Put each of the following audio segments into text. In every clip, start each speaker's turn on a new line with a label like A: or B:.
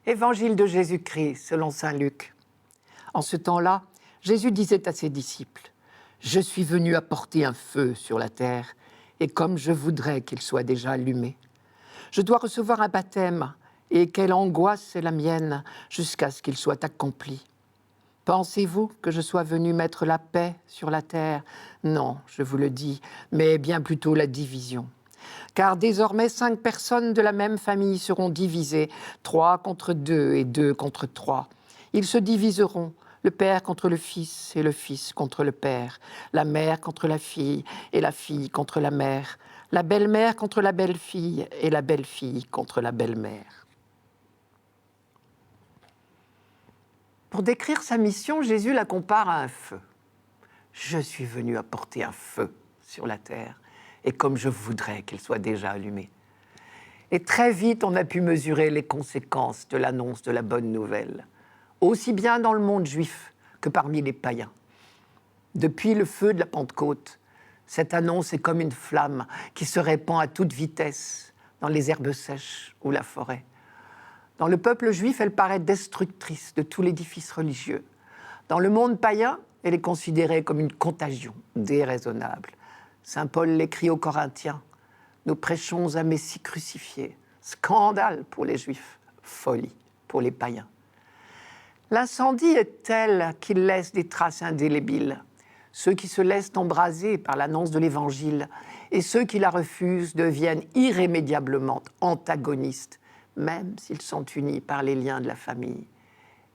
A: Évangile de Jésus-Christ selon saint Luc. En ce temps-là, Jésus disait à ses disciples : « Je suis venu apporter un feu sur la terre, et comme je voudrais qu'il soit déjà allumé. Je dois recevoir un baptême, et quelle angoisse est la mienne jusqu'à ce qu'il soit accompli. Pensez-vous que je sois venu mettre la paix sur la terre ? Non, je vous le dis, mais bien plutôt la division. Car désormais 5 personnes de la même famille seront divisées, 3 contre 2 et 2 contre 3. Ils se diviseront, le père contre le fils et le fils contre le père, la mère contre la fille et la fille contre la mère, la belle-mère contre la belle-fille et la belle-fille contre la belle-mère. » Pour décrire sa mission, Jésus la compare à un feu. « Je suis venu apporter un feu sur la terre, et comme je voudrais qu'il soit déjà allumé. » Et très vite, on a pu mesurer les conséquences de l'annonce de la bonne nouvelle, aussi bien dans le monde juif que parmi les païens. Depuis le feu de la Pentecôte, cette annonce est comme une flamme qui se répand à toute vitesse dans les herbes sèches ou la forêt. Dans le peuple juif, elle paraît destructrice de tout l'édifice religieux. Dans le monde païen, elle est considérée comme une contagion déraisonnable. Saint Paul l'écrit aux Corinthiens : « Nous prêchons un Messie crucifié, scandale pour les Juifs, folie pour les païens. » L'incendie est tel qu'il laisse des traces indélébiles. Ceux qui se laissent embraser par l'annonce de l'Évangile et ceux qui la refusent deviennent irrémédiablement antagonistes, même s'ils sont unis par les liens de la famille.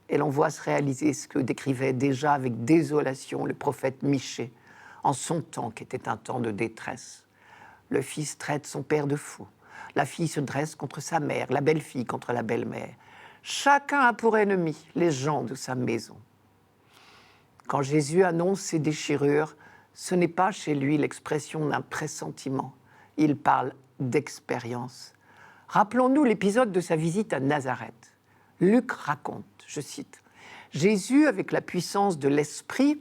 A: Et l'on voit se réaliser ce que décrivait déjà avec désolation le prophète Michée, en son temps qui était un temps de détresse. Le fils traite son père de fou, la fille se dresse contre sa mère, la belle-fille contre la belle-mère. Chacun a pour ennemi les gens de sa maison. Quand Jésus annonce ses déchirures, ce n'est pas chez lui l'expression d'un pressentiment, il parle d'expérience. Rappelons-nous l'épisode de sa visite à Nazareth. Luc raconte, je cite, « Jésus, avec la puissance de l'Esprit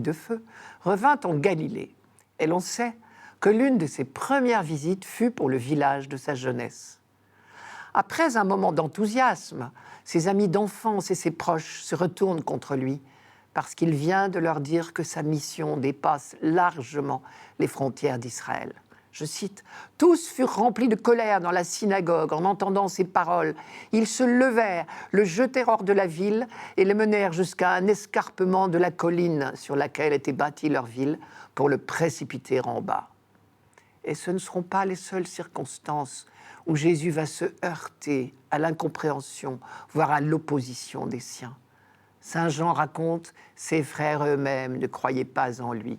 A: de feu, revint en Galilée. Et l'on sait que l'une de ses premières visites fut pour le village de sa jeunesse. Après un moment d'enthousiasme, ses amis d'enfance et ses proches se retournent contre lui parce qu'il vient de leur dire que sa mission dépasse largement les frontières d'Israël. Je cite, « Tous furent remplis de colère dans la synagogue en entendant ces paroles. Ils se levèrent, le jetèrent hors de la ville et le menèrent jusqu'à un escarpement de la colline sur laquelle était bâtie leur ville pour le précipiter en bas. » Et ce ne seront pas les seules circonstances où Jésus va se heurter à l'incompréhension, voire à l'opposition des siens. Saint Jean raconte « Ses frères eux-mêmes ne croyaient pas en lui ».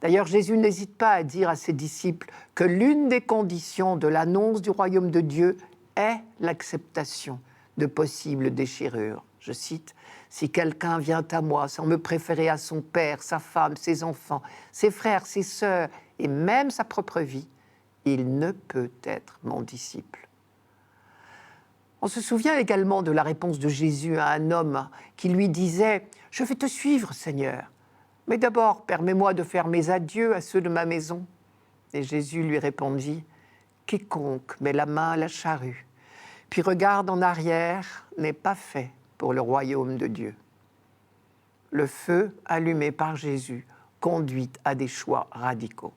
A: D'ailleurs, Jésus n'hésite pas à dire à ses disciples que l'une des conditions de l'annonce du royaume de Dieu est l'acceptation de possibles déchirures. Je cite, « Si quelqu'un vient à moi sans me préférer à son père, sa femme, ses enfants, ses frères, ses sœurs et même sa propre vie, il ne peut être mon disciple. » On se souvient également de la réponse de Jésus à un homme qui lui disait « Je vais te suivre, Seigneur. Mais d'abord, permets-moi de faire mes adieux à ceux de ma maison. » Et Jésus lui répondit « Quiconque met la main à la charrue, puis regarde en arrière, n'est pas fait pour le royaume de Dieu. » Le feu allumé par Jésus conduit à des choix radicaux.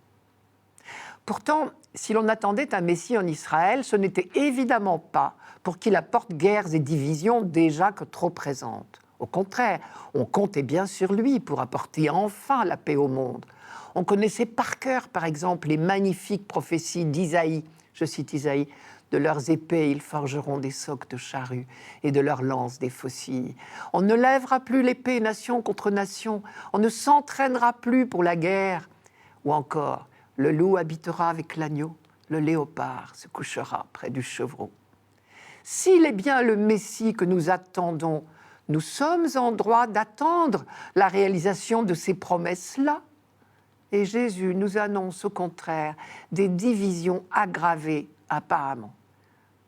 A: Pourtant, si l'on attendait un Messie en Israël, ce n'était évidemment pas pour qu'il apporte guerres et divisions déjà que trop présentes. Au contraire, on comptait bien sur lui pour apporter enfin la paix au monde. On connaissait par cœur, par exemple, les magnifiques prophéties d'Isaïe. Je cite Isaïe, « De leurs épées, ils forgeront des socs de charrues et de leurs lances des faucilles. On ne lèvera plus l'épée nation contre nation. On ne s'entraînera plus pour la guerre. » Ou encore, « Le loup habitera avec l'agneau, le léopard se couchera près du chevreau. » S'il est bien le Messie que nous attendons, nous sommes en droit d'attendre la réalisation de ces promesses-là. Et Jésus nous annonce au contraire des divisions aggravées apparemment.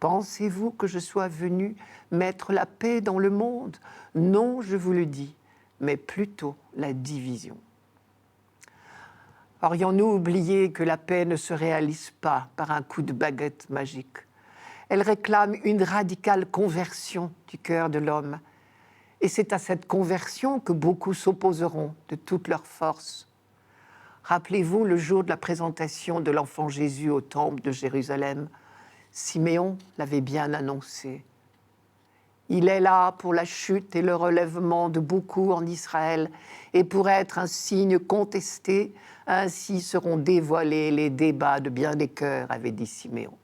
A: Pensez-vous que je sois venu mettre la paix dans le monde ? Non, je vous le dis, mais plutôt la division. Aurions-nous oublié que la paix ne se réalise pas par un coup de baguette magique ? Elle réclame une radicale conversion du cœur de l'homme. Et c'est à cette conversion que beaucoup s'opposeront de toute leur force. Rappelez-vous le jour de la présentation de l'enfant Jésus au temple de Jérusalem. Siméon l'avait bien annoncé. Il est là pour la chute et le relèvement de beaucoup en Israël et pour être un signe contesté, ainsi seront dévoilés les débats de bien des cœurs, avait dit Siméon.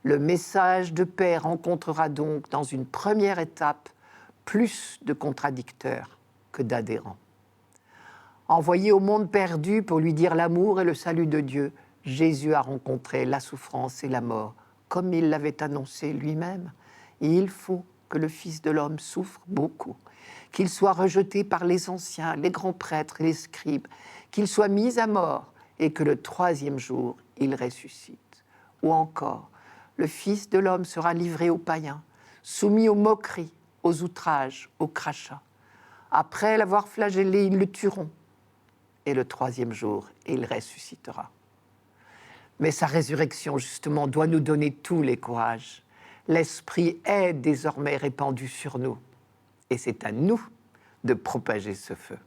A: Le message de paix rencontrera donc dans une première étape plus de contradicteurs que d'adhérents. Envoyé au monde perdu pour lui dire l'amour et le salut de Dieu, Jésus a rencontré la souffrance et la mort, comme il l'avait annoncé lui-même. Et il faut que le Fils de l'homme souffre beaucoup, qu'il soit rejeté par les anciens, les grands prêtres et les scribes, qu'il soit mis à mort et que le troisième jour, il ressuscite. Ou encore, le Fils de l'homme sera livré aux païens, soumis aux moqueries, aux outrages, aux crachats. Après l'avoir flagellé, ils le tueront. Et le troisième jour, il ressuscitera. Mais sa résurrection, justement, doit nous donner tous les courages. L'Esprit est désormais répandu sur nous. Et c'est à nous de propager ce feu.